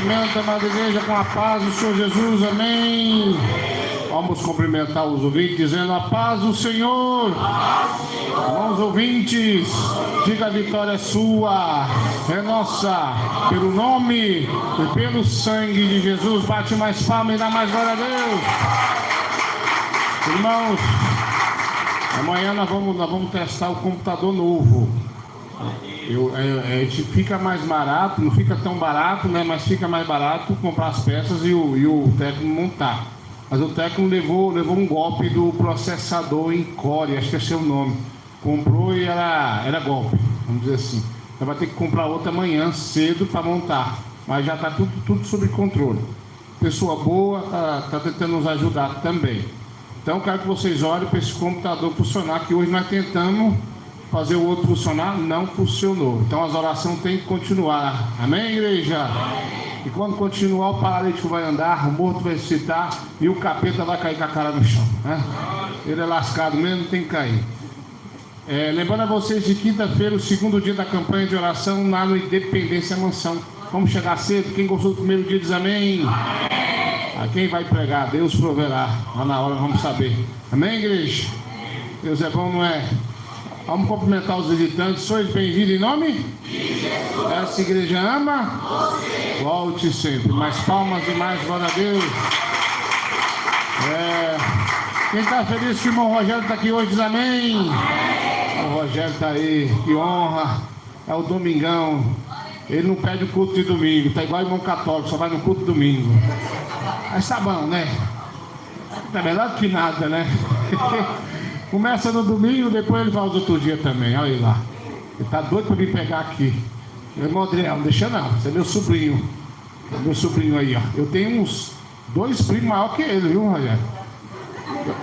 Cumprimenta a amada igreja com a paz do Senhor Jesus, amém. Vamos cumprimentar os ouvintes dizendo a paz do Senhor. Irmãos ouvintes, diga: a vitória é sua, é nossa, pelo nome e pelo sangue de Jesus. Bate mais palma e dá mais glória a Deus. Irmãos, amanhã nós vamos testar o computador novo. Fica mais barato, não fica tão barato, né? Mas fica mais barato comprar as peças e o técnico montar. Mas o técnico levou um golpe do processador em Core, acho que é seu nome. Comprou e era golpe, vamos dizer assim. Então vai ter que comprar outra amanhã cedo para montar. Mas já está tudo sob controle. Pessoa boa está tentando nos ajudar também. Então quero que vocês olhem para esse computador funcionar, que hoje nós tentamos fazer o outro funcionar, não funcionou. Então as orações têm que continuar. Amém, igreja? E quando continuar, o paralítico vai andar, o morto vai ressuscitar e o capeta vai cair com a cara no chão, né? Ele é lascado mesmo, tem que cair. Lembrando a vocês de quinta-feira, o segundo dia da campanha de oração lá no Independência Mansão. Vamos chegar cedo. Quem gostou do primeiro dia diz amém. A quem vai pregar, Deus proverá. Lá na hora vamos saber. Amém, igreja? Deus é bom, não é? Vamos cumprimentar os visitantes. Sois bem-vindos em nome de Jesus. Essa igreja ama você. Volte sempre. Mais palmas e mais glória a Deus. Quem está feliz que o irmão Rogério está aqui hoje diz amém. O Rogério está aí, que honra. É o domingão. Ele não pede o culto de domingo. Está igual o irmão católico, só vai no culto de domingo. Mas tá bom, né? Tá melhor do que nada, né? Começa no domingo, depois ele vai os outros dias também. Olha aí lá. Ele tá doido para me pegar aqui. Meu irmão Adriel, não deixa não. Você é meu sobrinho. Meu sobrinho aí, ó. Eu tenho uns 2 primos maior que ele, viu, Rogério?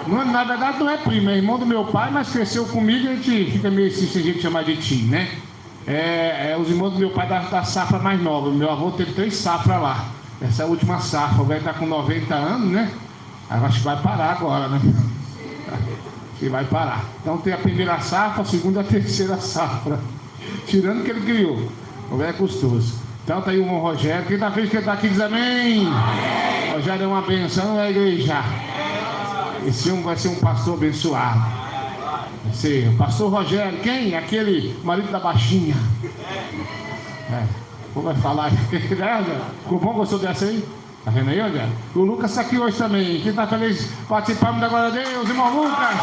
Na verdade não é primo, é irmão do meu pai, mas cresceu comigo e a gente fica meio assim, se a gente chamar de tio, né? Os irmãos do meu pai da safra mais nova. Meu avô teve 3 safras lá. Essa é a última safra. O velho tá com 90 anos, né? Aí acho que vai parar agora, né? E vai parar. Então tem a primeira safra, a segunda e a terceira safra. Tirando que ele criou. O velho é custoso. Então tá aí o irmão Rogério. Quem tá feliz que ele tá aqui diz amém. Rogério é uma benção, né, igreja? Esse homem vai ser um pastor abençoado. Vai ser o pastor Rogério. Quem? Aquele marido da baixinha. Como vai falar? Ficou bom? Gostou dessa aí? Tá vendo aí, Rogério? O Lucas está aqui hoje também. Quem tá feliz participando da glória a Deus, irmão Lucas.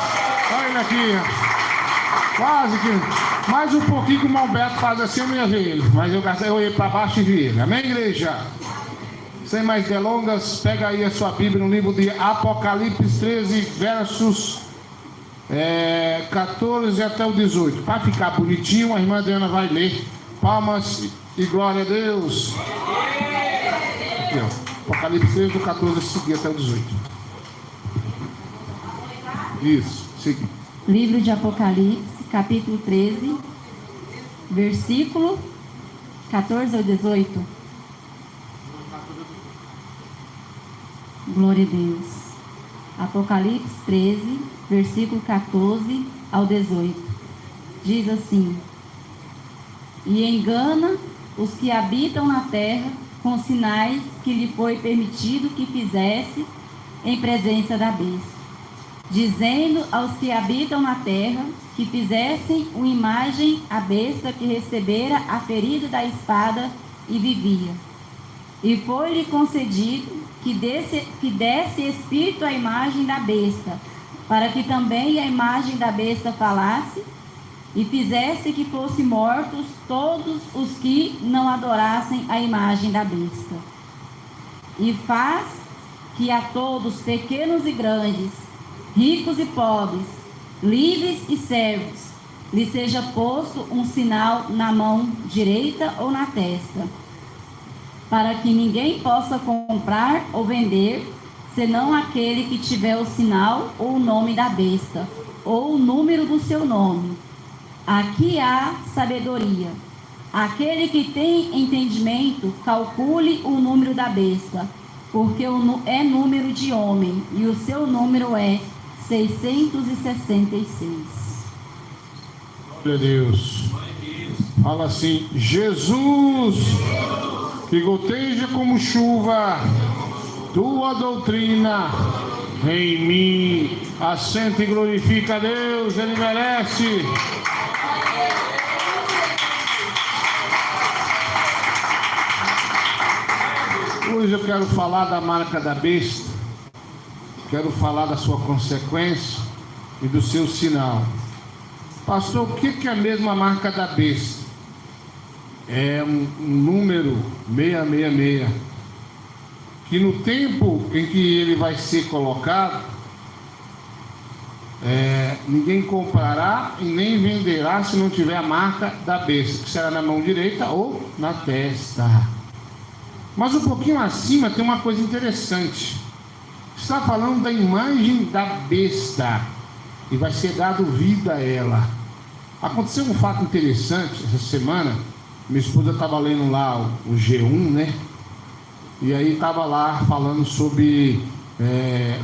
Olha ele aqui. Quase que. Mais um pouquinho que o irmão Beto faz assim, eu não ia ver ele. Mas eu ia para baixo e vi ele. Amém, igreja? Sem mais delongas, pega aí a sua Bíblia no livro de Apocalipse 13, versos 14 até o 18. Para ficar bonitinho, a irmã Adriana vai ler. Palmas e glória a Deus. Aqui, ó. Apocalipse 13, do 14 a seguir até o 18. Isso, seguir. Livro de Apocalipse, capítulo 13, versículo 14 ao 18. Glória a Deus. Apocalipse 13, versículo 14 ao 18. Diz assim: E engana os que habitam na terra com sinais que lhe foi permitido que fizesse em presença da besta, dizendo aos que habitam na terra que fizessem uma imagem à besta que recebera a ferida da espada e vivia. E foi-lhe concedido que desse espírito à imagem da besta, para que também a imagem da besta falasse, e fizesse que fossem mortos todos os que não adorassem a imagem da besta. E faz que a todos, pequenos e grandes, ricos e pobres, livres e servos, lhe seja posto um sinal na mão direita ou na testa, para que ninguém possa comprar ou vender, senão aquele que tiver o sinal ou o nome da besta, ou o número do seu nome. Aqui há sabedoria. Aquele que tem entendimento, calcule o número da besta, porque é número de homem, e o seu número é 666. Glória a Deus. Fala assim: Jesus que goteja como chuva, tua doutrina em mim. Assenta e glorifica a Deus, Ele merece. Hoje eu quero falar da marca da besta, quero falar da sua consequência e do seu sinal. Pastor, o que é mesmo a marca da besta? É um número 666, que no tempo em que ele vai ser colocado, ninguém comprará e nem venderá se não tiver a marca da besta, que será na mão direita ou na testa. Mas um pouquinho acima tem uma coisa interessante. Está falando da imagem da besta e vai ser dado vida a ela. Aconteceu um fato interessante essa semana. Minha esposa estava lendo lá o G1, né? E aí estava lá falando sobre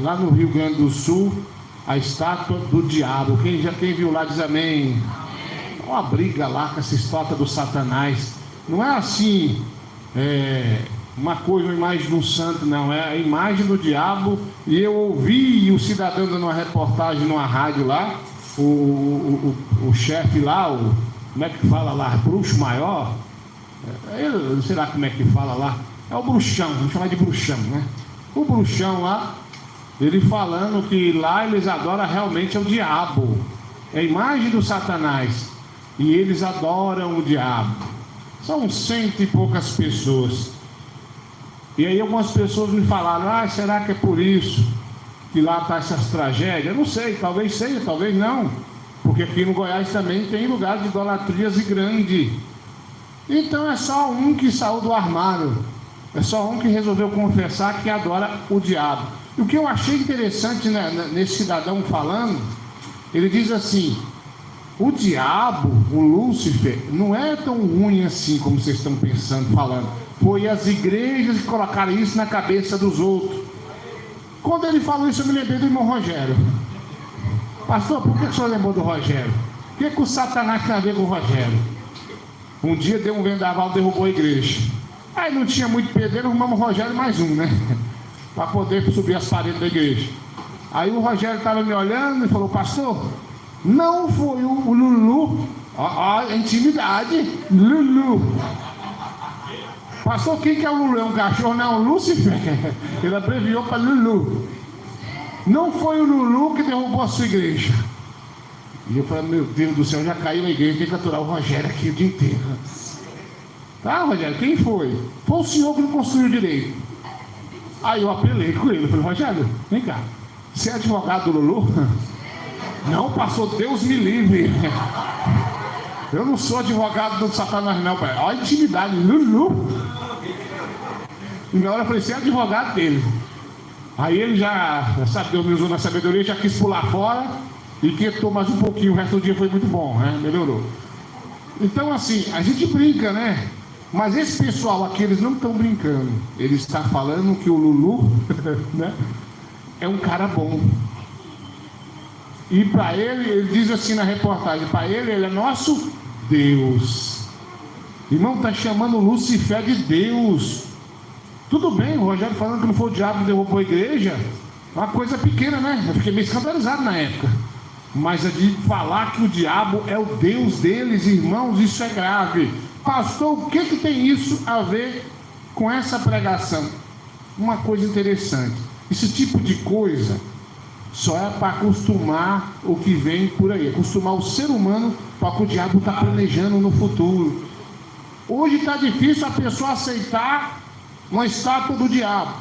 lá no Rio Grande do Sul, a estátua do diabo. Quem viu lá diz amém. Uma briga lá com essa estátua do Satanás. Não é assim uma coisa, uma imagem de um santo, não. É a imagem do diabo. E eu ouvi o cidadão dando uma reportagem numa rádio lá, o chefe lá, como é que fala lá? Bruxo maior? Eu não sei lá como é que fala lá. É o bruxão, vamos chamar de bruxão, né? O bruxão lá, ele falando que lá eles adoram realmente o diabo. É a imagem do Satanás. E eles adoram o diabo. São 100 e poucas pessoas. E aí algumas pessoas me falaram: será que é por isso que lá está essas tragédias? Eu não sei, talvez seja, talvez não. Porque aqui no Goiás também tem lugar de idolatrias grande. Então é só um que saiu do armário. É só um que resolveu confessar que adora o diabo. E o que eu achei interessante, né, nesse cidadão falando, ele diz assim: o diabo, o Lúcifer, não é tão ruim assim como vocês estão pensando, falando. Foi as igrejas que colocaram isso na cabeça dos outros. Quando ele falou isso, eu me lembrei do irmão Rogério. Pastor, por que o senhor lembrou do Rogério? O que o Satanás tem a ver com o Rogério? Um dia deu um vendaval, derrubou a igreja. Aí não tinha muito pedreiro, arrumamos o Rogério mais um, né? Para poder subir as paredes da igreja. Aí o Rogério estava me olhando e falou: pastor, não foi o Lulu, a intimidade, Lulu. Pastor, quem que é o Lulu? É um cachorro, não é um Lúcifer? Ele abreviou para Lulu. Não foi o Lulu que derrubou a sua igreja. E eu falei: meu Deus do céu, já caiu a igreja, tem que aturar o Rogério aqui o dia inteiro. Tá, Rogério, quem foi? Foi o senhor que não construiu direito. Aí eu apelei com ele, eu falei: Rogério, vem cá, você é advogado do Lulu? Não, pastor, Deus me livre. Eu não sou advogado do Satanás não, pai. Olha a intimidade, Lulu. E na hora eu falei: você é advogado dele. Aí ele já, sabe, Deus me usou na sabedoria, já quis pular fora e quietou mais um pouquinho. O resto do dia foi muito bom, né? Melhorou. Então assim, a gente brinca, né? Mas esse pessoal aqui, eles não estão brincando. Ele está falando que o Lulu né, é um cara bom. E para ele diz assim na reportagem: para ele é nosso Deus. Irmão, está chamando o Lúcifer de Deus. Tudo bem, o Rogério falando que não foi o diabo que derrubou a igreja, uma coisa pequena, né? Eu fiquei meio escandalizado na época. Mas é de falar que o diabo é o Deus deles, irmãos, isso é grave. Pastor, o que tem isso a ver com essa pregação? Uma coisa interessante: esse tipo de coisa só é para acostumar o que vem por aí, acostumar o ser humano para o que o diabo está planejando no futuro. Hoje está difícil a pessoa aceitar uma estátua do diabo,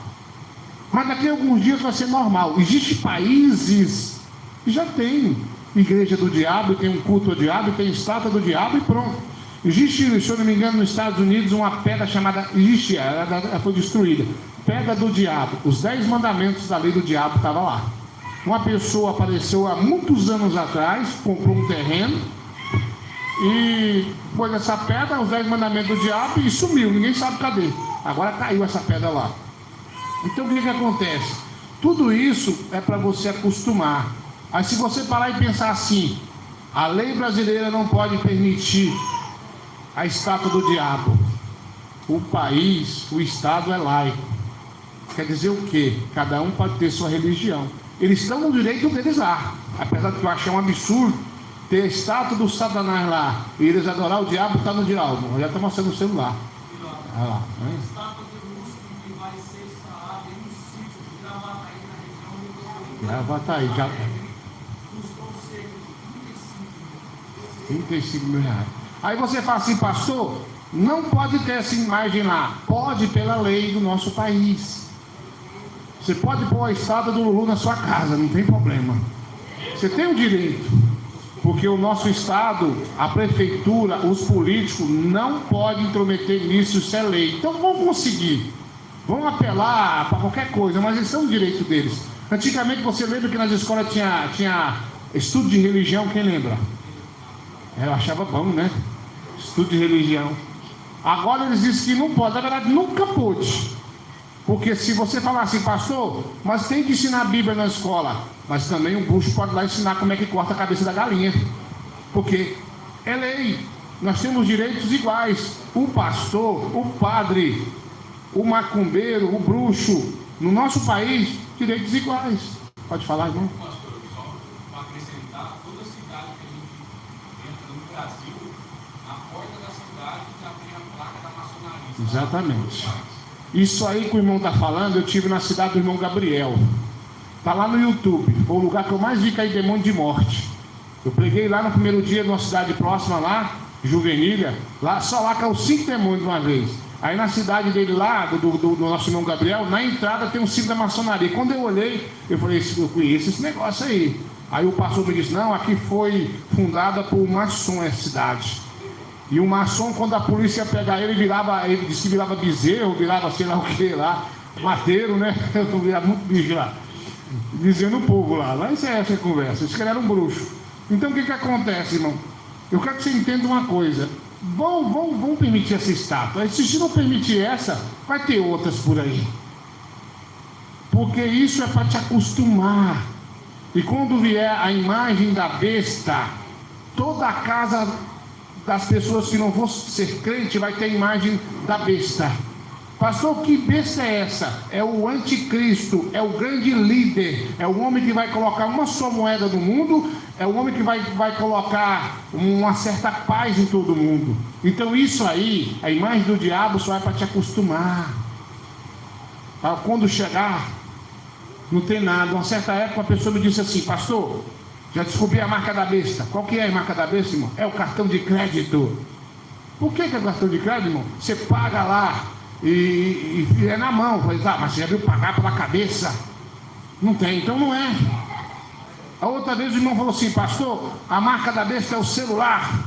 mas daqui a alguns dias vai ser normal. Existem países que já tem igreja do diabo, tem um culto ao diabo, tem estátua do diabo e pronto. Existe, se eu não me engano, nos Estados Unidos uma pedra chamada, ela foi destruída, pedra do diabo. Os 10 mandamentos da lei do diabo estavam lá. Uma pessoa apareceu há muitos anos atrás, comprou um terreno e pôs essa pedra, os 10 mandamentos do diabo, e sumiu, ninguém sabe cadê. Agora caiu essa pedra lá. Então o que acontece? Tudo isso é para você acostumar. Aí se você parar e pensar assim: a lei brasileira não pode permitir a estátua do diabo, o país, o Estado é laico. Quer dizer o quê? Cada um pode ter sua religião. Eles estão no direito deles lá. Apesar de eu achar um absurdo ter a estátua do Satanás lá e eles adorar o diabo, está no diabo. Já está mostrando no celular. Olha lá. Gravataí, já. 35 mil reais. Aí você fala assim, pastor, não pode ter essa imagem lá. Pode pela lei do nosso país. Você pode pôr a estátua do Lulu na sua casa, não tem problema. Você tem o direito. Porque o nosso estado, a prefeitura, os políticos não podem intrometer nisso, isso é lei. Então vão conseguir. Vão apelar para qualquer coisa, mas eles são o direito deles. Antigamente você lembra que nas escolas tinha estudo de religião, quem lembra? Eu achava bom, né? Estudo de religião. Agora eles dizem que não pode, na verdade nunca pôde. Porque se você falar assim, pastor, mas tem que ensinar a Bíblia na escola, mas também um bruxo pode lá ensinar como é que corta a cabeça da galinha. Porque é lei, nós temos direitos iguais. O pastor, o padre, o macumbeiro, o bruxo, no nosso país, direitos iguais. Pode falar, irmão? Pastor, só para acrescentar, toda cidade que a gente entra no Brasil, na porta da cidade já tem a placa da maçonaria. Exatamente. Isso aí que o irmão está falando, eu tive na cidade do irmão Gabriel. Está lá no YouTube. Foi o lugar que eu mais vi cair demônio de morte. Eu preguei lá no primeiro dia, numa cidade próxima lá, Juvenília. Lá, só lá caiu 5 demônios de uma vez. Aí na cidade dele lá, do nosso irmão Gabriel, na entrada tem um símbolo da maçonaria. Quando eu olhei, eu falei, eu conheço esse negócio aí. Aí o pastor me disse, não, aqui foi fundada por um maçom essa cidade. E o maçom, quando a polícia ia pegar ele, ele disse que virava bezerro, virava sei lá o que lá, mateiro, né? Eu virava muito bicho lá. Dizendo o povo lá isso é essa conversa, isso que ele era um bruxo. Então o que acontece, irmão? Eu quero que você entenda uma coisa. Vão permitir essa estátua. Se não permitir essa, vai ter outras por aí. Porque isso é para te acostumar. E quando vier a imagem da besta, toda a casa das pessoas que não vão ser crente vai ter a imagem da besta. Pastor, que besta é essa? É o anticristo, é o grande líder, é o homem que vai colocar uma só moeda no mundo, é o homem que vai colocar uma certa paz em todo mundo. Então isso aí, a imagem do diabo só é para te acostumar. Quando chegar, não tem nada. Uma certa época a pessoa me disse assim, pastor, já descobri a marca da besta. Qual que é a marca da besta, irmão? É o cartão de crédito. Por que é o cartão de crédito, irmão? Você paga lá e é na mão. Falei, mas você já viu pagar pela cabeça? Não tem, então não é. A outra vez o irmão falou assim, pastor, a marca da besta é o celular.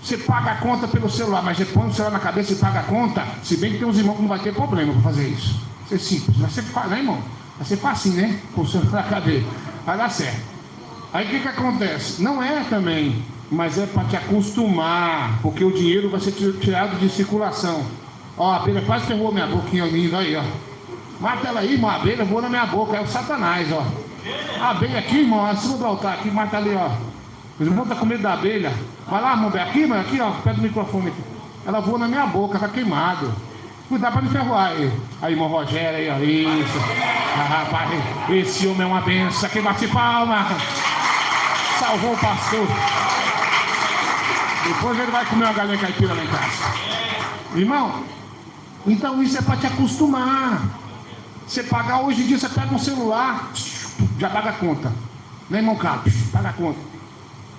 Você paga a conta pelo celular, mas você põe o celular na cabeça e paga a conta. Se bem que tem uns irmãos que não vai ter problema para fazer isso. Isso é simples, mas você faz, né, irmão? Vai ser fácil, né? Com o celular na cabeça. Vai dar certo. Aí o que acontece? Não é também, mas é para te acostumar, porque o dinheiro vai ser tirado de circulação. Ó, a abelha quase ferrou minha boquinha linda aí, ó. Mata ela aí, irmão, a abelha voou na minha boca, é o Satanás, ó. A abelha aqui, irmão, acima do altar, aqui, mata ali, ó. Os irmãos estão com medo da abelha. Vai lá, irmão, aqui, mano, aqui, ó, perto do microfone aqui. Ela voou na minha boca, tá queimado. Cuidado para não ferroar aí. Aí, irmão Rogério aí, ó, isso. Ah, rapaz, esse homem é uma benção. Quem bate palma. Salvou o pastor. Depois ele vai comer uma galinha caipira lá em casa. Irmão, então isso é para te acostumar. Você pagar hoje em dia, você pega um celular, já paga a conta. Né, irmão Carlos? Paga a conta.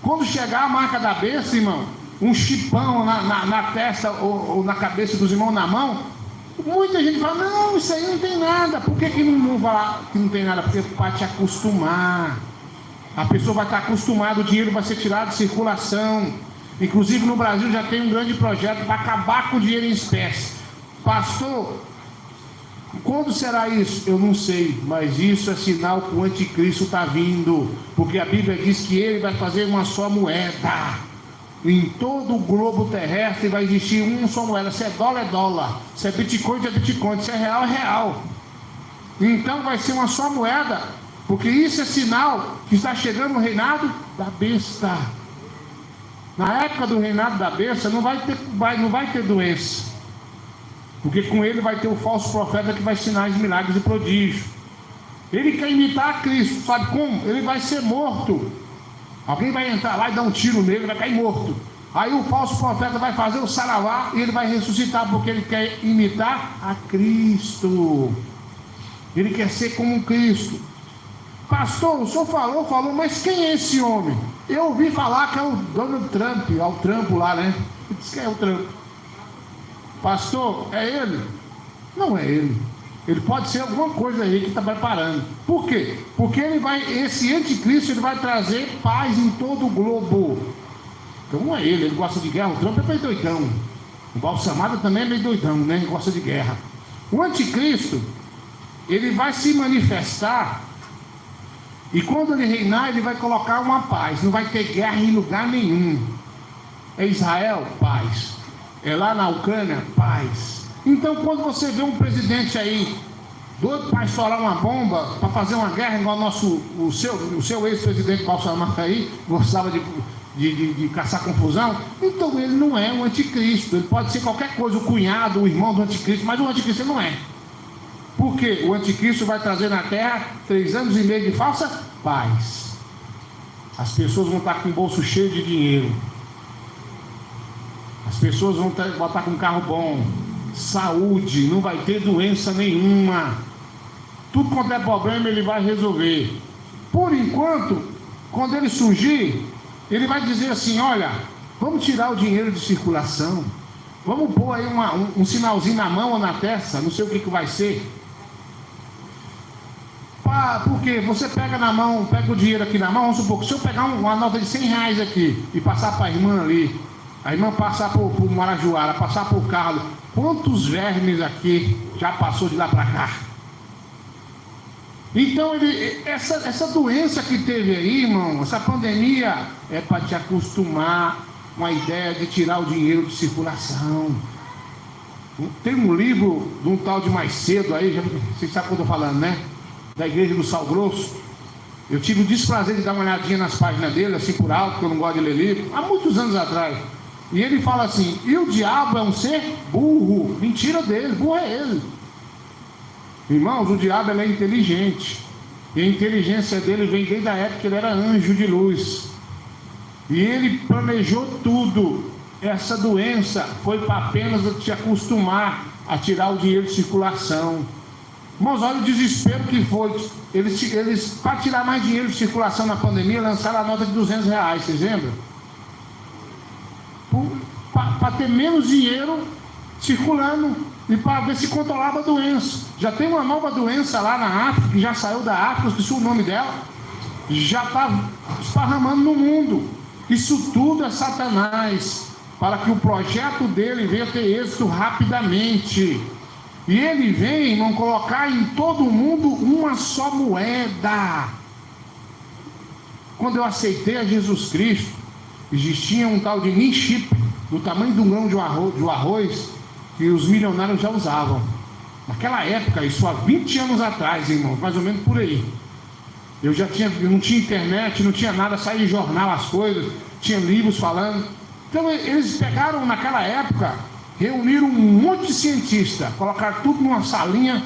Quando chegar a marca da besta, irmão, um chipão na testa ou na cabeça dos irmãos na mão, muita gente fala, não, isso aí não tem nada. Por que não falar que não tem nada? Porque é para te acostumar. A pessoa vai estar acostumada, o dinheiro vai ser tirado de circulação. Inclusive no Brasil já tem um grande projeto para acabar com o dinheiro em espécie. Pastor, quando será isso? Eu não sei, mas isso é sinal que o anticristo está vindo. Porque a Bíblia diz que ele vai fazer uma só moeda. Em todo o globo terrestre vai existir uma só moeda. Se é dólar, se é Bitcoin, é Bitcoin, se é real. Então vai ser uma só moeda. Porque isso é sinal que está chegando o reinado da besta. Na época do reinado da besta não vai ter doença. Porque com ele vai ter o falso profeta que vai ensinar os milagres e prodígios. Ele quer imitar a Cristo, sabe como? Ele vai ser morto. Alguém vai entrar lá e dar um tiro nele, vai cair morto. Aí o falso profeta vai fazer o saravá e ele vai ressuscitar, porque ele quer imitar a Cristo. Ele quer ser como Cristo. Pastor, o senhor falou, mas quem é esse homem? Eu ouvi falar que é o Donald Trump, é o Trump lá, né? Ele disse que é o Trump. Pastor, é ele? Não é ele. Ele pode ser alguma coisa aí que está preparando. Por quê? Porque esse anticristo ele vai trazer paz em todo o globo. Então não é ele gosta de guerra. O Trump é meio doidão. O Bolsonaro também é meio doidão, né? Ele gosta de guerra. O anticristo, ele vai se manifestar e quando ele reinar, ele vai colocar uma paz. Não vai ter guerra em lugar nenhum. É Israel? Paz. É lá na Ucrânia? Paz. Então quando você vê um presidente aí doido para estourar uma bomba, para fazer uma guerra, igual o seu ex-presidente Bolsonaro aí, gostava de caçar confusão, então ele não é um anticristo. Ele pode ser qualquer coisa, o cunhado, o irmão do anticristo, mas o anticristo ele não é. Porque o anticristo vai trazer na terra 3 anos e meio de falsa paz. As pessoas vão estar com o bolso cheio de dinheiro. As pessoas vão estar com um carro bom. Saúde, não vai ter doença nenhuma. Tudo quanto é problema ele vai resolver. Por enquanto, quando ele surgir, ele vai dizer assim: olha, vamos tirar o dinheiro de circulação. Vamos pôr aí um sinalzinho na mão ou na testa, não sei o que vai ser. Porque você pega na mão, pega o dinheiro aqui na mão, vamos supor que se eu pegar uma nota de 100 reais aqui e passar para a irmã ali, a irmã passar por Marajoara, passar por Carlos, quantos vermes aqui já passou de lá para cá? Então essa doença que teve aí, irmão, essa pandemia é para te acostumar com a ideia de tirar o dinheiro de circulação. Tem um livro de um tal de Macedo aí, vocês sabem o que eu estou falando, né? Da igreja do Sal Grosso. Eu tive o desprazer de dar uma olhadinha nas páginas dele, assim por alto, porque eu não gosto de ler livro, há muitos anos atrás. E ele fala assim: e o diabo é um ser burro. Mentira dele, burro é ele. Irmãos, o diabo ele é inteligente. E a inteligência dele vem desde a época que ele era anjo de luz. E ele planejou tudo. Essa doença foi para apenas te acostumar a tirar o dinheiro de circulação. Irmãos, olha o desespero que foi. Eles para tirar mais dinheiro de circulação na pandemia, lançaram a nota de 200 reais, vocês lembram? Para ter menos dinheiro circulando e para ver se controlava a doença. Já tem uma nova doença lá na África, que já saiu da África, esqueci o nome dela, já está esparramando no mundo. Isso tudo é Satanás, para que o projeto dele venha ter êxito rapidamente. E ele vem, irmão, colocar em todo mundo uma só moeda. Quando eu aceitei a Jesus Cristo, existia um tal de ninchip, do tamanho de um grão de arroz, que os milionários já usavam. Naquela época, isso há 20 anos atrás, irmãos, mais ou menos por aí. Eu não tinha internet, não tinha nada, saía em jornal as coisas, tinha livros falando. Então eles pegaram naquela época, reuniram um monte de cientistas, colocaram tudo numa salinha.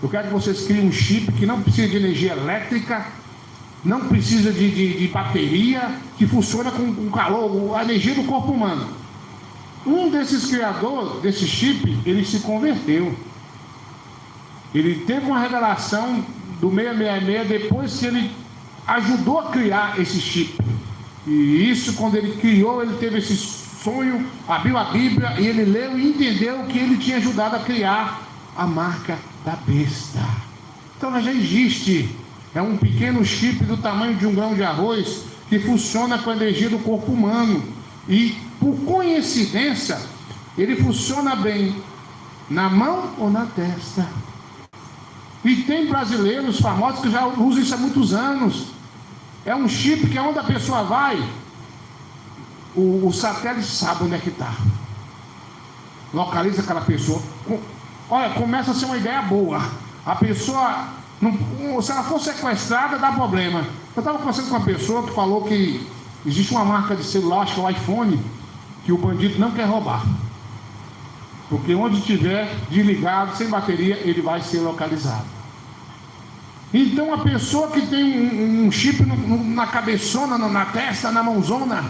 Eu quero que vocês criem um chip que não precisa de energia elétrica, não precisa de bateria, que funciona com o calor, a energia do corpo humano. Um desses criadores desse chip, ele se converteu. Ele teve uma revelação do 666 depois que ele ajudou a criar esse chip. E isso, quando ele criou, ele teve esse sonho, abriu a Bíblia e ele leu e entendeu que ele tinha ajudado a criar a marca da besta. Então já existe. É um pequeno chip do tamanho de um grão de arroz que funciona com a energia do corpo humano. E, por coincidência, ele funciona bem na mão ou na testa. E tem brasileiros famosos que já usam isso há muitos anos. É um chip que onde a pessoa vai, o satélite sabe onde é que está. Localiza aquela pessoa. Olha, começa a ser uma ideia boa. A pessoa, se ela for sequestrada, dá problema. Eu estava conversando com uma pessoa que falou que existe uma marca de celular, acho que é o iPhone, que o bandido não quer roubar. Porque onde estiver desligado, sem bateria, ele vai ser localizado. Então a pessoa que tem um chip na cabeçona, na testa, na mãozona,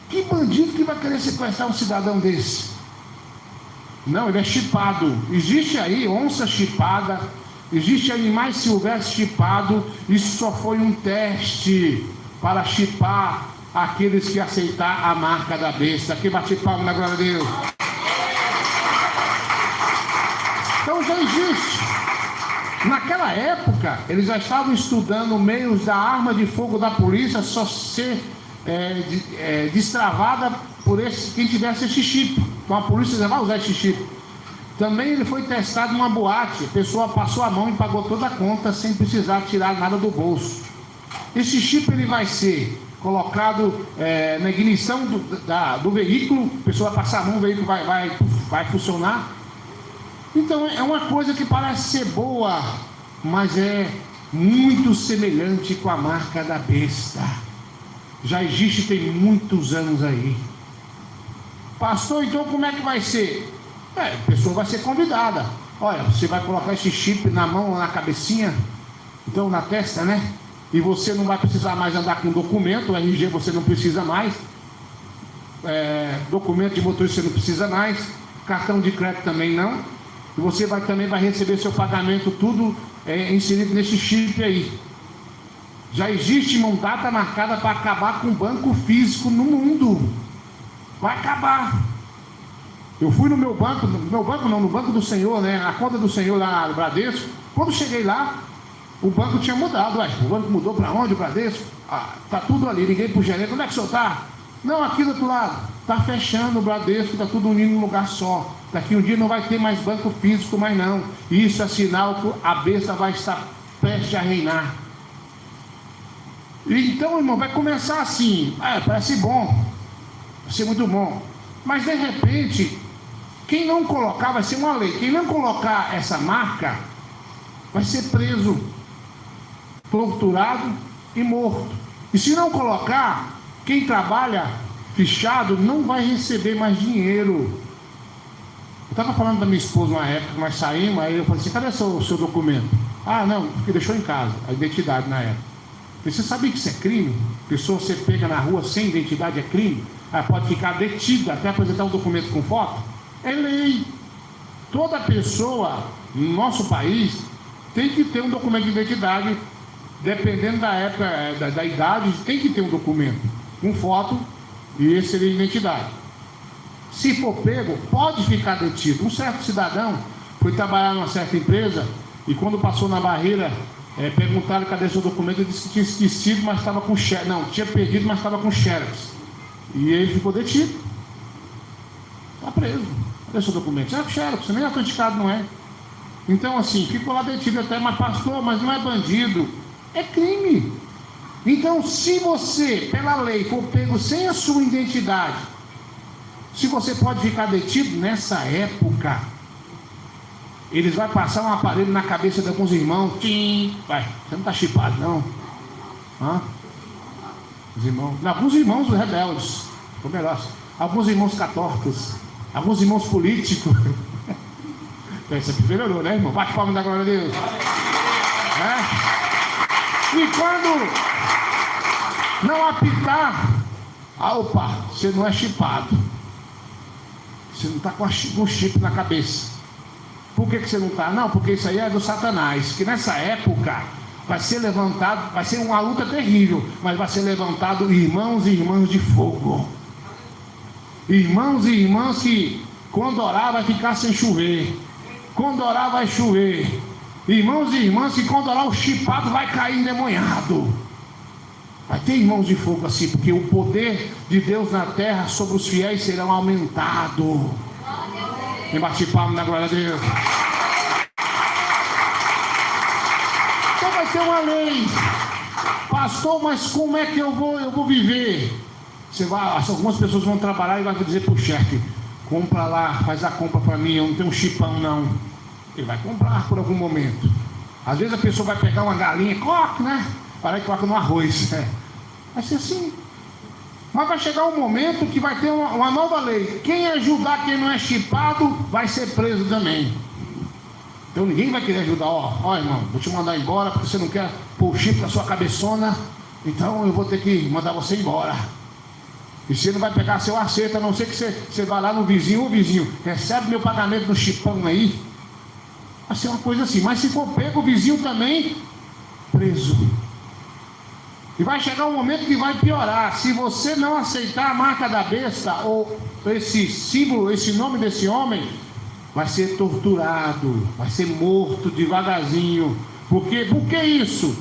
que bandido que vai querer sequestrar um cidadão desse? Não, ele é chipado. Existe aí onça chipada, existe animais silvestres chipados. Isso só foi um teste para chipar aqueles que aceitar a marca da besta. Aqui bate palma na glória a Deus. Então já existe. Naquela época, eles já estavam estudando meios da arma de fogo da polícia só ser destravada por quem tivesse esse chip. Então a polícia já vai usar esse chip. Também ele foi testado numa boate. A pessoa passou a mão e pagou toda a conta sem precisar tirar nada do bolso. Esse chip ele vai ser colocado na ignição do veículo. A pessoa vai passar a mão, o veículo vai funcionar. Então é uma coisa que parece ser boa, mas é muito semelhante com a marca da besta. Já existe tem muitos anos aí. Pastor, então como é que vai ser? A pessoa vai ser convidada. Olha, você vai colocar esse chip na mão, na cabecinha, então na testa, né? E você não vai precisar mais andar com documento, o RG você não precisa mais, documento de motorista você não precisa mais, cartão de crédito também não. E você também vai receber seu pagamento tudo inserido nesse chip aí. Já existe uma data marcada para acabar com o banco físico no mundo. Vai acabar. Eu fui no meu banco no banco do Senhor, né? A conta do Senhor lá no Bradesco. Quando cheguei lá, o banco tinha mudado. O banco mudou para onde, o Bradesco? Tá tudo ali. Liguei pro gerente, onde é que o senhor tá? Não, aqui do outro lado. Tá fechando o Bradesco, tá tudo unindo num lugar só. Daqui um dia não vai ter mais banco físico, mais não. Isso é sinal que a besta vai estar prestes a reinar. Então, irmão, vai começar assim. Parece bom. Vai ser muito bom. Mas de repente, quem não colocar, vai ser uma lei. Quem não colocar essa marca, vai ser preso, torturado e morto. E se não colocar, quem trabalha fichado não vai receber mais dinheiro. Eu estava falando da minha esposa uma época, nós saímos, aí eu falei assim, cadê o seu documento? Não, porque deixou em casa, a identidade na época. Você sabia que isso é crime? Pessoa você pega na rua sem identidade é crime? Pode ficar detida até apresentar um documento com foto? É lei. Toda pessoa no nosso país tem que ter um documento de identidade, dependendo da época, da idade, tem que ter um documento com foto e esse seria a identidade. Se for pego, pode ficar detido. Um certo cidadão foi trabalhar numa certa empresa e quando passou na barreira, perguntaram cadê seu documento, ele disse que tinha esquecido, mas estava com xerox. Não, tinha perdido, mas estava com xerox. E ele ficou detido. Está preso. Cadê seu documento? Você é xerox, nem autenticado não é. Então assim, ficou lá detido até, mas pastor, mas não é bandido. É crime. Então se você, pela lei, for pego sem a sua identidade, se você pode ficar detido nessa época, eles vão passar um aparelho na cabeça de alguns irmãos. Você não está chipado não. Os irmãos, alguns irmãos rebeldes, ou melhor, alguns irmãos católicos, alguns irmãos políticos. Isso aqui melhorou, né, irmão? Bate palma da glória a Deus. E quando não apitar, opa, você não é chipado. Você não está com um chip na cabeça. Por que você não está? Não, porque isso aí é do Satanás. Que nessa época vai ser levantado, vai ser uma luta terrível, mas vai ser levantado irmãos e irmãs de fogo. Irmãos e irmãs que quando orar vai ficar sem chover. Quando orar vai chover. Irmãos e irmãs que quando orar o chipado vai cair endemoniado. Vai ter irmãos de fogo assim, porque o poder de Deus na terra sobre os fiéis será aumentado. Me bate palma na glória a Deus. Então vai ter uma lei. Pastor, mas como é que eu vou viver? Algumas pessoas vão trabalhar e vai dizer para o chefe, compra lá, faz a compra para mim, eu não tenho um chipão não. Ele vai comprar por algum momento. Às vezes a pessoa vai pegar uma galinha, coloca, né? Para que coloca no arroz. Vai ser assim. Mas vai chegar um momento que vai ter uma nova lei. Quem ajudar quem não é chipado vai ser preso também. Então ninguém vai querer ajudar. Ó, irmão, vou te mandar embora porque você não quer pôr o chip na sua cabeçona. Então eu vou ter que mandar você embora. E você não vai pegar seu acerto, a não ser que você vá lá no vizinho. Ô vizinho, recebe meu pagamento no chipão aí. Vai ser uma coisa assim. Mas se for pego, o vizinho também preso. E vai chegar um momento que vai piorar. Se você não aceitar a marca da besta, ou esse símbolo, esse nome desse homem, vai ser torturado, vai ser morto devagarzinho. Por que isso?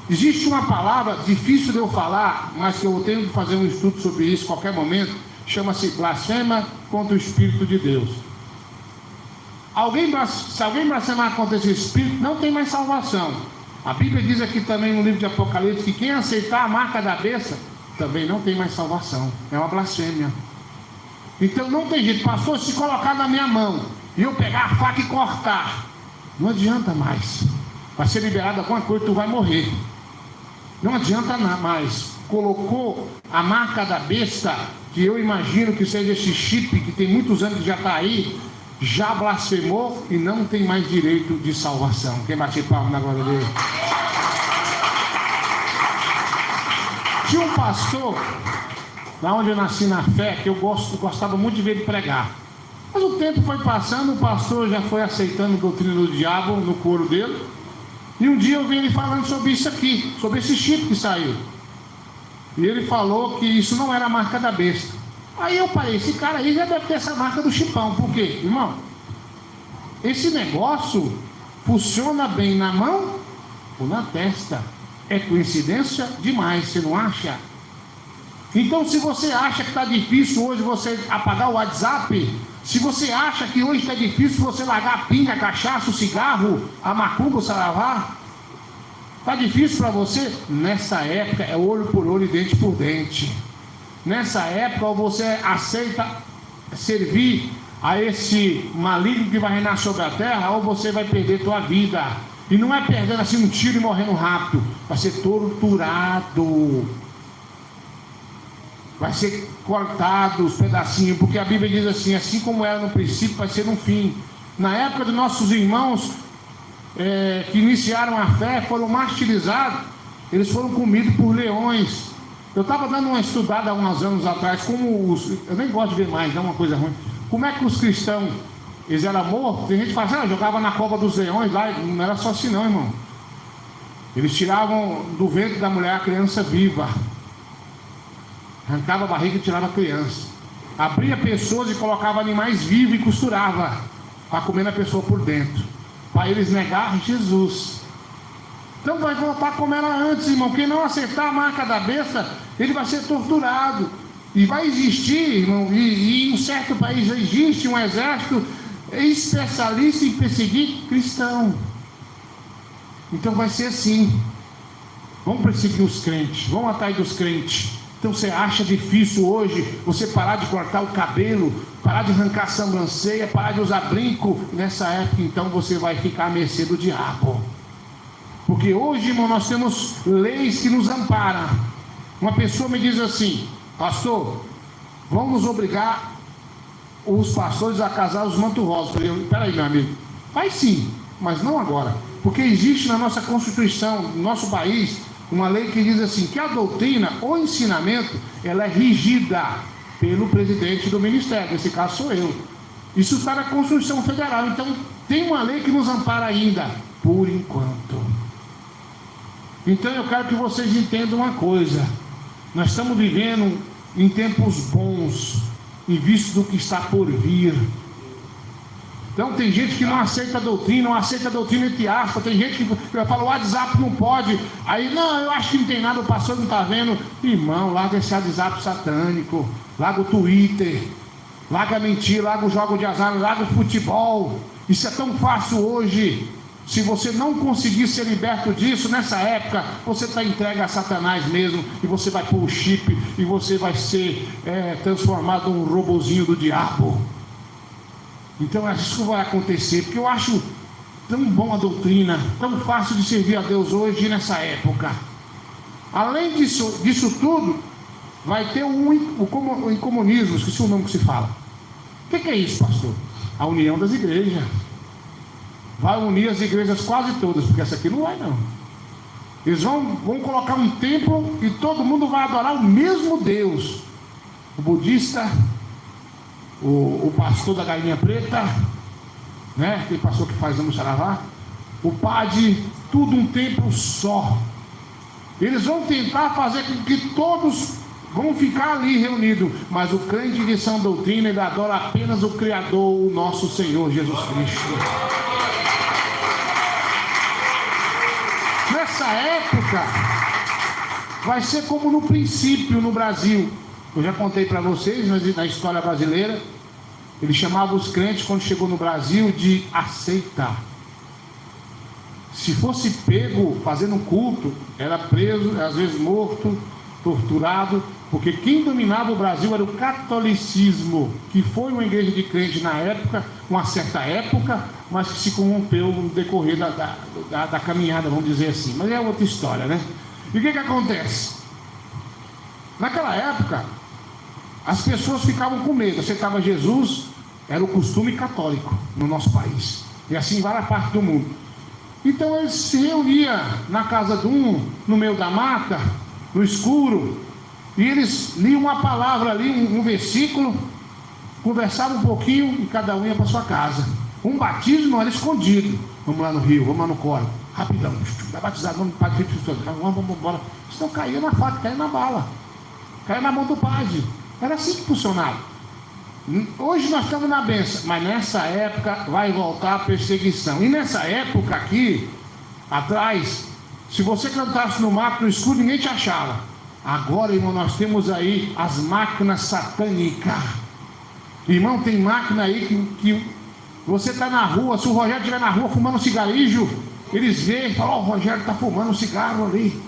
Existe uma palavra difícil de eu falar, mas que eu tenho que fazer um estudo sobre isso a qualquer momento. Chama-se blasfema contra o Espírito de Deus. Se alguém blasfemar contra esse Espírito, não tem mais salvação. A Bíblia diz aqui também no livro de Apocalipse que quem aceitar a marca da besta também não tem mais salvação. É uma blasfêmia. Então não tem jeito. Pastor, se colocar na minha mão e eu pegar a faca e cortar, não adianta mais. Vai ser liberado alguma coisa, tu vai morrer. Não adianta mais. Colocou a marca da besta, que eu imagino que seja esse chip que tem muitos anos que já está aí, já blasfemou e não tem mais direito de salvação. Quem bate palma na glória dele? Tinha um pastor, lá onde eu nasci na fé, que eu gostava muito de ver ele pregar. Mas o tempo foi passando, o pastor já foi aceitando a doutrina do diabo no coro dele. E um dia eu vi ele falando sobre isso aqui, sobre esse chip que saiu. E ele falou que isso não era a marca da besta. Aí eu parei, esse cara aí já deve ter essa marca do chipão. Por quê? Irmão, esse negócio funciona bem na mão ou na testa. É coincidência demais, você não acha? Então se você acha que está difícil hoje você apagar o WhatsApp, se você acha que hoje está difícil você largar a pinga, a cachaça, o cigarro, a macumba, o saravá, está difícil para você? Nessa época é olho por olho e dente por dente. Nessa época você aceita servir a esse maligno que vai reinar sobre a terra, ou você vai perder tua vida. E não é perdendo assim um tiro e morrendo rápido, vai ser torturado, vai ser cortado os pedacinhos, porque a Bíblia diz assim como era no princípio, vai ser no fim. Na época dos nossos irmãos que iniciaram a fé, foram martirizados, eles foram comidos por leões. Eu estava dando uma estudada há uns anos atrás, eu nem gosto de ver mais, é uma coisa ruim. Como é que os cristãos, eles eram mortos? Tem gente que fala assim, jogava na cova dos leões lá, não era só assim não, irmão. Eles tiravam do ventre da mulher a criança viva, arrancava a barriga e tirava a criança, abria pessoas e colocava animais vivos e costurava para comer na pessoa por dentro, para eles negar Jesus. Então vai voltar como era antes, irmão. Quem não aceitar a marca da besta, ele vai ser torturado. E vai existir, irmão, e em um certo país existe um exército especialista em perseguir cristão. Então vai ser assim. Vamos perseguir os crentes, vamos atrás dos crentes. Então você acha difícil hoje você parar de cortar o cabelo, parar de arrancar a sobrancelha, parar de usar brinco? Nessa época então você vai ficar à mercê do diabo. Porque hoje, irmão, nós temos leis que nos amparam. Uma pessoa me diz assim, pastor, vamos obrigar os pastores a casar os mantos rosas. Eu falei, peraí, meu amigo, faz sim, mas não agora. Porque existe na nossa Constituição, no nosso país, uma lei que diz assim, que a doutrina ou ensinamento, ela é regida pelo presidente do ministério, nesse caso sou eu. Isso está na Constituição Federal, então tem uma lei que nos ampara ainda, por enquanto. Então eu quero que vocês entendam uma coisa, nós estamos vivendo em tempos bons, em vista do que está por vir. Então tem gente que não aceita a doutrina, não aceita a doutrina entre aspas, tem gente que fala, o WhatsApp não pode, aí não, eu acho que não tem nada, o pastor não está vendo. Irmão, larga esse WhatsApp satânico, larga o Twitter, larga a mentira, larga o jogo de azar, larga o futebol. Isso é tão fácil hoje. Se você não conseguir ser liberto disso, nessa época, você está entregue a Satanás mesmo, e você vai pôr o chip, e você vai ser transformado num robozinho do diabo. Então é isso que vai acontecer, porque eu acho tão bom a doutrina, tão fácil de servir a Deus hoje nessa época. Além disso tudo, vai ter o comunismo, esqueci o nome que se fala. O que é isso, pastor? A união das igrejas. Vai unir as igrejas quase todas, porque essa aqui não vai não. Eles vão colocar um templo e todo mundo vai adorar o mesmo Deus. O budista, o pastor da galinha preta, né? Aquele pastor que faz no Saravá, o padre, tudo um templo só. Eles vão tentar fazer com que todos vão ficar ali reunidos, mas o crente de sã doutrina, ele adora apenas o Criador, o nosso Senhor Jesus Cristo. Nessa época vai ser como no princípio no Brasil. Eu já contei para vocês, mas na história brasileira ele chamava os crentes, quando chegou no Brasil, de aceitar. Se fosse pego fazendo culto, era preso, às vezes morto, torturado, porque quem dominava o Brasil era o catolicismo, que foi uma igreja de crente na época, uma certa época, mas que se corrompeu no decorrer da caminhada, vamos dizer assim. Mas é outra história, né? E o que acontece? Naquela época, as pessoas ficavam com medo. Aceitava Jesus, era o costume católico no nosso país, e assim em várias partes do mundo. Então eles se reuniam na casa de um, no meio da mata, no escuro, e eles liam uma palavra ali, um versículo, conversavam um pouquinho e cada um ia para sua casa. Um batismo era escondido. Vamos lá no rio, vamos lá no coro, rapidão, vai batizar, vamos para vamos embora. Senão caía na faca, caía na bala, caía na mão do padre. Era assim que funcionava. Hoje nós estamos na bênção, mas nessa época vai voltar a perseguição. E nessa época aqui, atrás, se você cantasse no mato, no escuro, ninguém te achava. Agora, irmão, nós temos aí as máquinas satânicas. Irmão, tem máquina aí que você está na rua, se o Rogério estiver na rua fumando um cigarrilho, eles veem e falam: o Rogério está fumando um cigarro ali.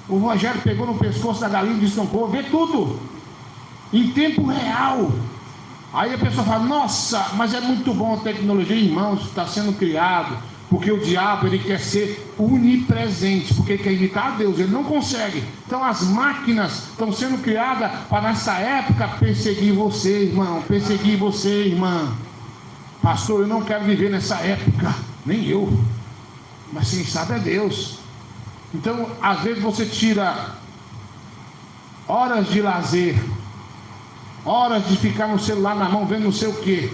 O Rogério pegou no pescoço da galinha e estampou, vê tudo em tempo real. Aí a pessoa fala: nossa, mas é muito bom a tecnologia. Irmãos, está sendo criado, porque o diabo ele quer ser onipresente, porque ele quer imitar a Deus, ele não consegue. Então as máquinas estão sendo criadas para nessa época perseguir você, irmão, perseguir você, irmã. Pastor, eu não quero viver nessa época, nem eu, mas quem sabe é Deus. Então às vezes você tira horas de lazer, horas de ficar no celular na mão vendo não sei o que,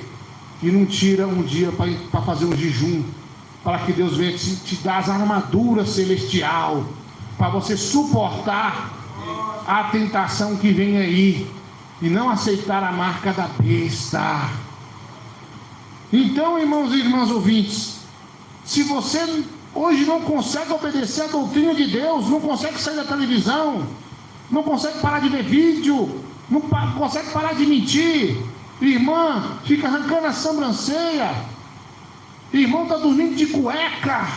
e não tira um dia para fazer um jejum, para que Deus venha te dar as armaduras celestial, para você suportar a tentação que vem aí, e não aceitar a marca da besta. Então, irmãos e irmãs ouvintes, se você hoje não consegue obedecer a doutrina de Deus, não consegue sair da televisão, não consegue parar de ver vídeo, não consegue parar de mentir, irmã, fica arrancando a sobrancelha, irmão está dormindo de cueca,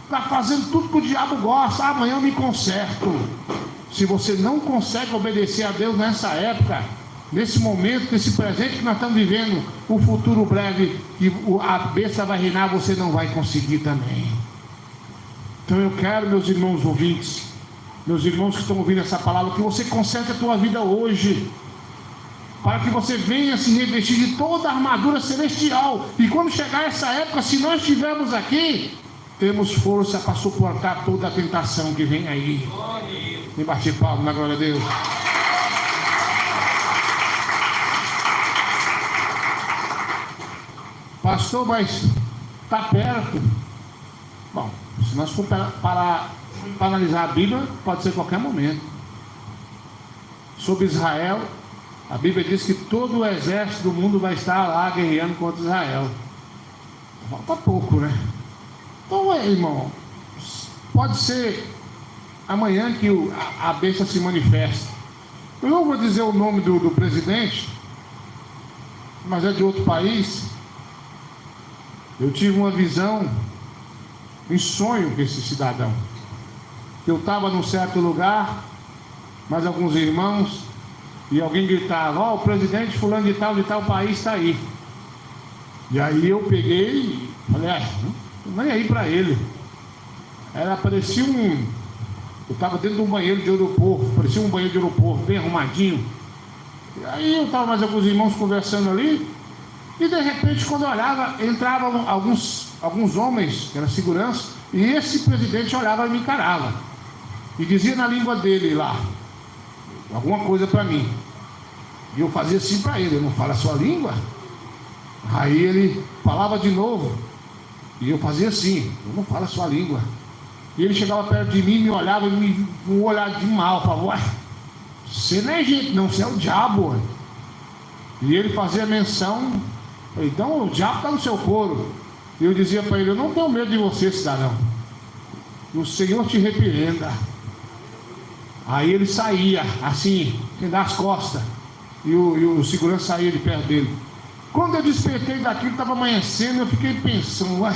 está fazendo tudo que o diabo gosta. Amanhã eu me conserto. Se você não consegue obedecer a Deus nessa época, nesse momento, nesse presente que nós estamos vivendo, o futuro breve, que a besta vai reinar, você não vai conseguir também. Então eu quero, meus irmãos ouvintes, meus irmãos que estão ouvindo essa palavra, que você conserte a tua vida hoje, para que você venha se revestir de toda a armadura celestial, e quando chegar essa época, se nós estivermos aqui, temos força para suportar toda a tentação que vem aí. E bater palma na glória a Deus. Pastor, mas está perto. Bom, se nós for para analisar a Bíblia, pode ser qualquer momento. Sobre Israel, a Bíblia diz que todo o exército do mundo vai estar lá guerreando contra Israel. Falta pouco, né? Então, irmão, pode ser amanhã que a besta se manifesta. Eu não vou dizer o nome do presidente, mas é de outro país. Eu tive uma visão, em sonho com esse cidadão. Eu estava num certo lugar, mas alguns irmãos, e alguém gritava: ó, o presidente fulano de tal país está aí. E aí eu peguei e falei: nem aí para ele. Parecia Eu estava dentro de um banheiro de aeroporto, parecia um banheiro de aeroporto, bem arrumadinho. E aí eu estava mais alguns irmãos conversando ali, e de repente, quando eu olhava, entravam alguns homens, que era segurança, e esse presidente olhava e me encarava. E dizia na língua dele lá, alguma coisa para mim. E eu fazia assim para ele, eu não falo a sua língua? Aí ele falava de novo, e eu fazia assim, eu não falo a sua língua. E ele chegava perto de mim, me olhava, e me olhava de mal, falava, ué, você não é gente, não, você é o diabo. Ué. E ele fazia menção, então o diabo está no seu couro. E eu dizia para ele, eu não tenho medo de você, cidadão. O Senhor te repreenda. Aí ele saía, assim, sem dar as costas. E o segurança saía de perto dele. Quando eu despertei daquilo, estava amanhecendo, eu fiquei pensando, ué,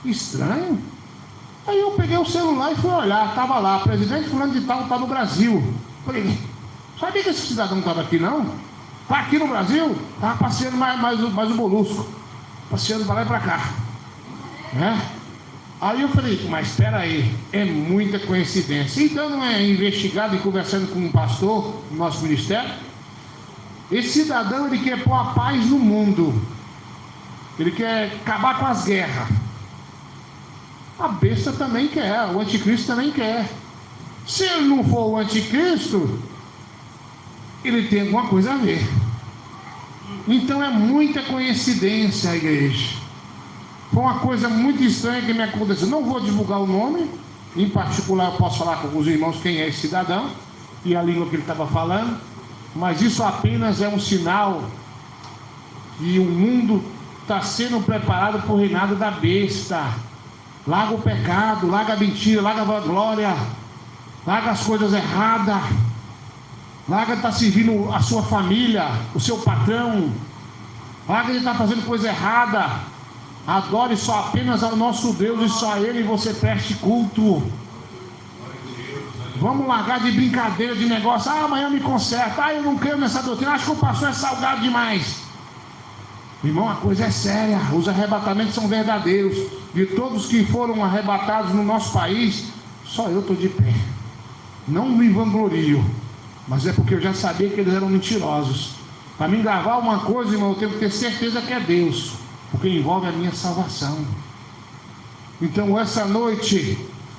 estranho. Aí eu peguei o celular e fui olhar, estava lá, presidente fulano de tal está no Brasil. Falei, sabia que esse cidadão estava aqui não? Está aqui no Brasil? Estava passeando mais o molusco, passeando para lá e para cá. Aí eu falei, mas espera aí, é muita coincidência. Então não é investigado e conversando com um pastor do nosso ministério. Esse cidadão, ele quer pôr a paz no mundo. Ele quer acabar com as guerras. A besta também quer, o anticristo também quer. Se ele não for o anticristo, ele tem alguma coisa a ver. Então é muita coincidência, a igreja. Foi uma coisa muito estranha que me aconteceu. Não vou divulgar o nome. Em particular eu posso falar com os irmãos quem é esse cidadão e a língua que ele estava falando. Mas isso apenas é um sinal que o mundo está sendo preparado para o reinado da besta. Larga o pecado, larga a mentira, larga a vanglória, larga as coisas erradas, larga de estar servindo a sua família, o seu patrão, larga de estar fazendo coisa errada. Adore só apenas ao nosso Deus e só a Ele você preste culto. Vamos largar de brincadeira, de negócio. Amanhã eu me conserto. Eu não creio nessa doutrina, acho que o pastor é salgado demais. Irmão, a coisa é séria. Os arrebatamentos são verdadeiros. De todos que foram arrebatados no nosso país, só eu estou de pé. Não me vanglorio, mas é porque eu já sabia que eles eram mentirosos. Para mim gravar uma coisa, irmão, eu tenho que ter certeza que é Deus, porque envolve a minha salvação. Então essa noite,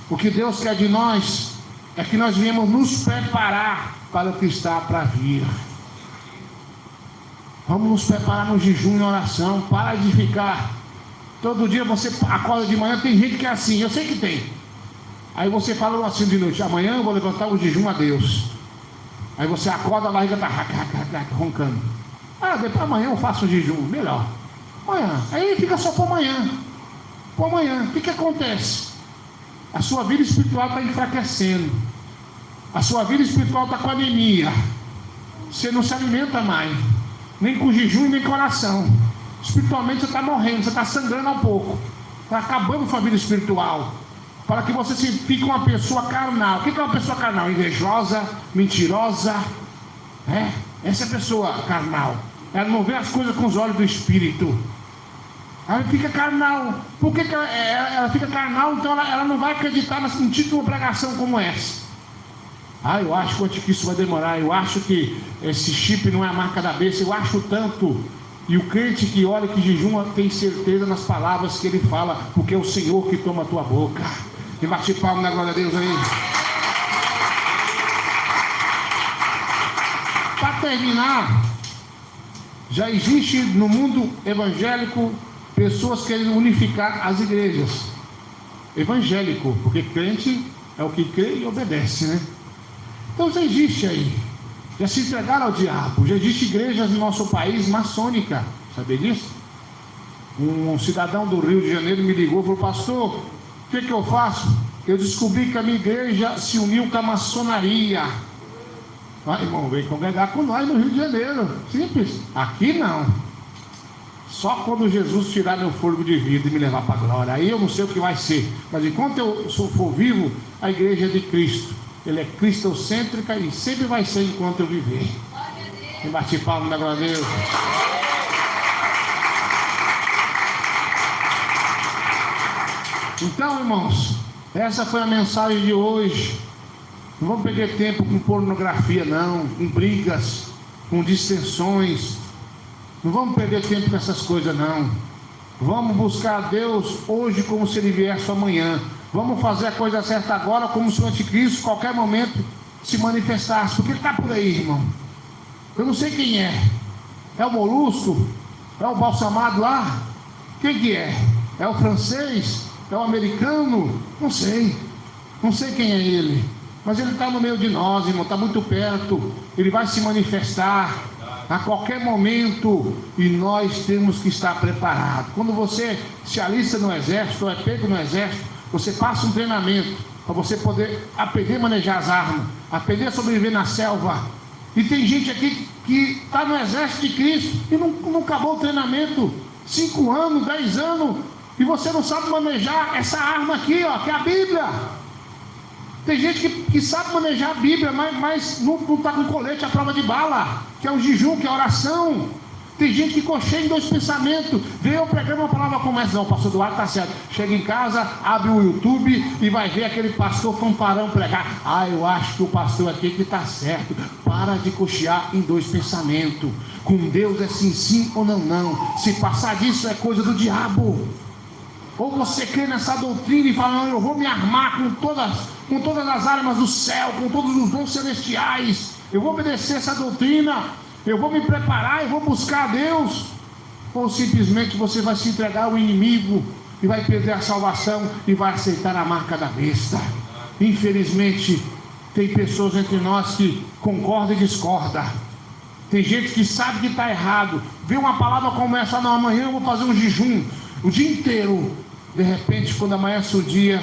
o que Deus quer de nós é que nós viemos nos preparar para o que está para vir. Vamos nos preparar no jejum e oração. Para de ficar todo dia você acorda de manhã. Tem gente que é assim, eu sei que tem. Aí você fala assim de noite, amanhã eu vou levantar o jejum a Deus. Aí você acorda, a barriga está roncando. Depois amanhã eu faço o jejum, melhor. Amanhã, aí fica só para amanhã. Para amanhã, o que acontece? A sua vida espiritual está enfraquecendo. A sua vida espiritual está com anemia. Você não se alimenta mais, nem com jejum e nem com oração. Espiritualmente você está morrendo, você está sangrando um pouco. Está acabando sua vida espiritual. Para que você fique uma pessoa carnal. O que é uma pessoa carnal? Invejosa, mentirosa. Essa é a pessoa carnal. Ela não vê as coisas com os olhos do Espírito. Ela fica carnal. Por que ela fica carnal? Então ela não vai acreditar num tipo de uma pregação como essa. Eu acho que o anticristo vai demorar. Eu acho que esse chip não é a marca da besta. Eu acho tanto. E o crente que ora, que jejuma, tem certeza nas palavras que ele fala, porque é o Senhor que toma a tua boca. E bate palma na glória a Deus aí. Para terminar, já existe no mundo evangélico pessoas querendo unificar as igrejas. Evangélico, porque crente é o que crê e obedece, né? Então já existe aí. Já se entregaram ao diabo. Já existe igrejas no nosso país maçônica. Sabia disso? Um cidadão do Rio de Janeiro me ligou e falou: pastor, o que eu faço? Eu descobri que a minha igreja se uniu com a maçonaria. Irmão, vem congregar com nós no Rio de Janeiro. Simples. Aqui não. Só quando Jesus tirar meu fôlego de vida e me levar para a glória. Aí eu não sei o que vai ser. Mas enquanto eu for vivo, a igreja é de Cristo. Ele é cristocêntrica e sempre vai ser enquanto eu viver. Me bate palma na glória a Deus. Então, irmãos, Essa foi a mensagem de hoje. Não vamos perder tempo com pornografia, não, com brigas, com distensões. Não vamos perder tempo com essas coisas, não. Vamos buscar a Deus hoje como se Ele viesse amanhã. Vamos fazer a coisa certa agora, como se o anticristo, qualquer momento, se manifestasse. Porque ele está por aí, irmão. Eu não sei quem é. É o Molusco? É o balsamado lá? Quem que é? É o francês? É o americano? Não sei. Não sei quem é ele. Mas ele está no meio de nós, irmão. Está muito perto. Ele vai se manifestar a qualquer momento. E nós temos que estar preparados. Quando você se alista no exército, ou é pego no exército, você passa um treinamento para você poder aprender a manejar as armas, aprender a sobreviver na selva. E tem gente aqui que está no exército de Cristo e não acabou o treinamento. 5 anos, 10 anos, e você não sabe manejar essa arma aqui, ó, que é a Bíblia. Tem gente que sabe manejar a Bíblia, mas não está com colete à prova de bala, que é o jejum, que é a oração. Tem gente que cocheia em 2 pensamentos. Vê eu pregando uma palavra como essa. Não, o pastor Eduardo está certo. Chega em casa, abre o YouTube e vai ver aquele pastor fanfarão pregar. Eu acho que o pastor aqui que está certo. Para de cochear em 2 pensamentos. Com Deus é sim, sim ou não, não. Se passar disso é coisa do diabo. Ou você crê nessa doutrina e fala, não, eu vou me armar com todas as armas do céu, com todos os dons celestiais. Eu vou obedecer essa doutrina. Eu vou me preparar, eu vou buscar a Deus. Ou simplesmente você vai se entregar ao inimigo e vai perder a salvação e vai aceitar a marca da besta. Infelizmente, tem pessoas entre nós que concordam e discordam. Tem gente que sabe que está errado. Vê uma palavra como essa, não, amanhã eu vou fazer um jejum o dia inteiro. De repente, quando amanhece o dia,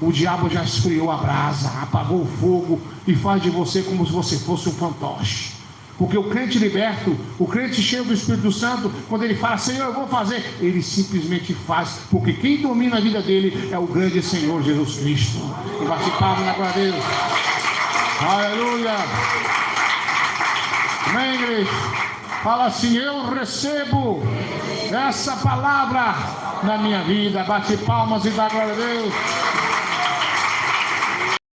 o diabo já esfriou a brasa, apagou o fogo e faz de você como se você fosse um fantoche. Porque o crente liberto, o crente cheio do Espírito Santo, quando ele fala, Senhor, eu vou fazer, ele simplesmente faz, porque quem domina a vida dele é o grande Senhor Jesus Cristo. E bate palmas na glória a Deus. Aleluia. Amém, igreja? Fala assim, eu recebo essa palavra na minha vida. Bate palmas e dá glória a Deus.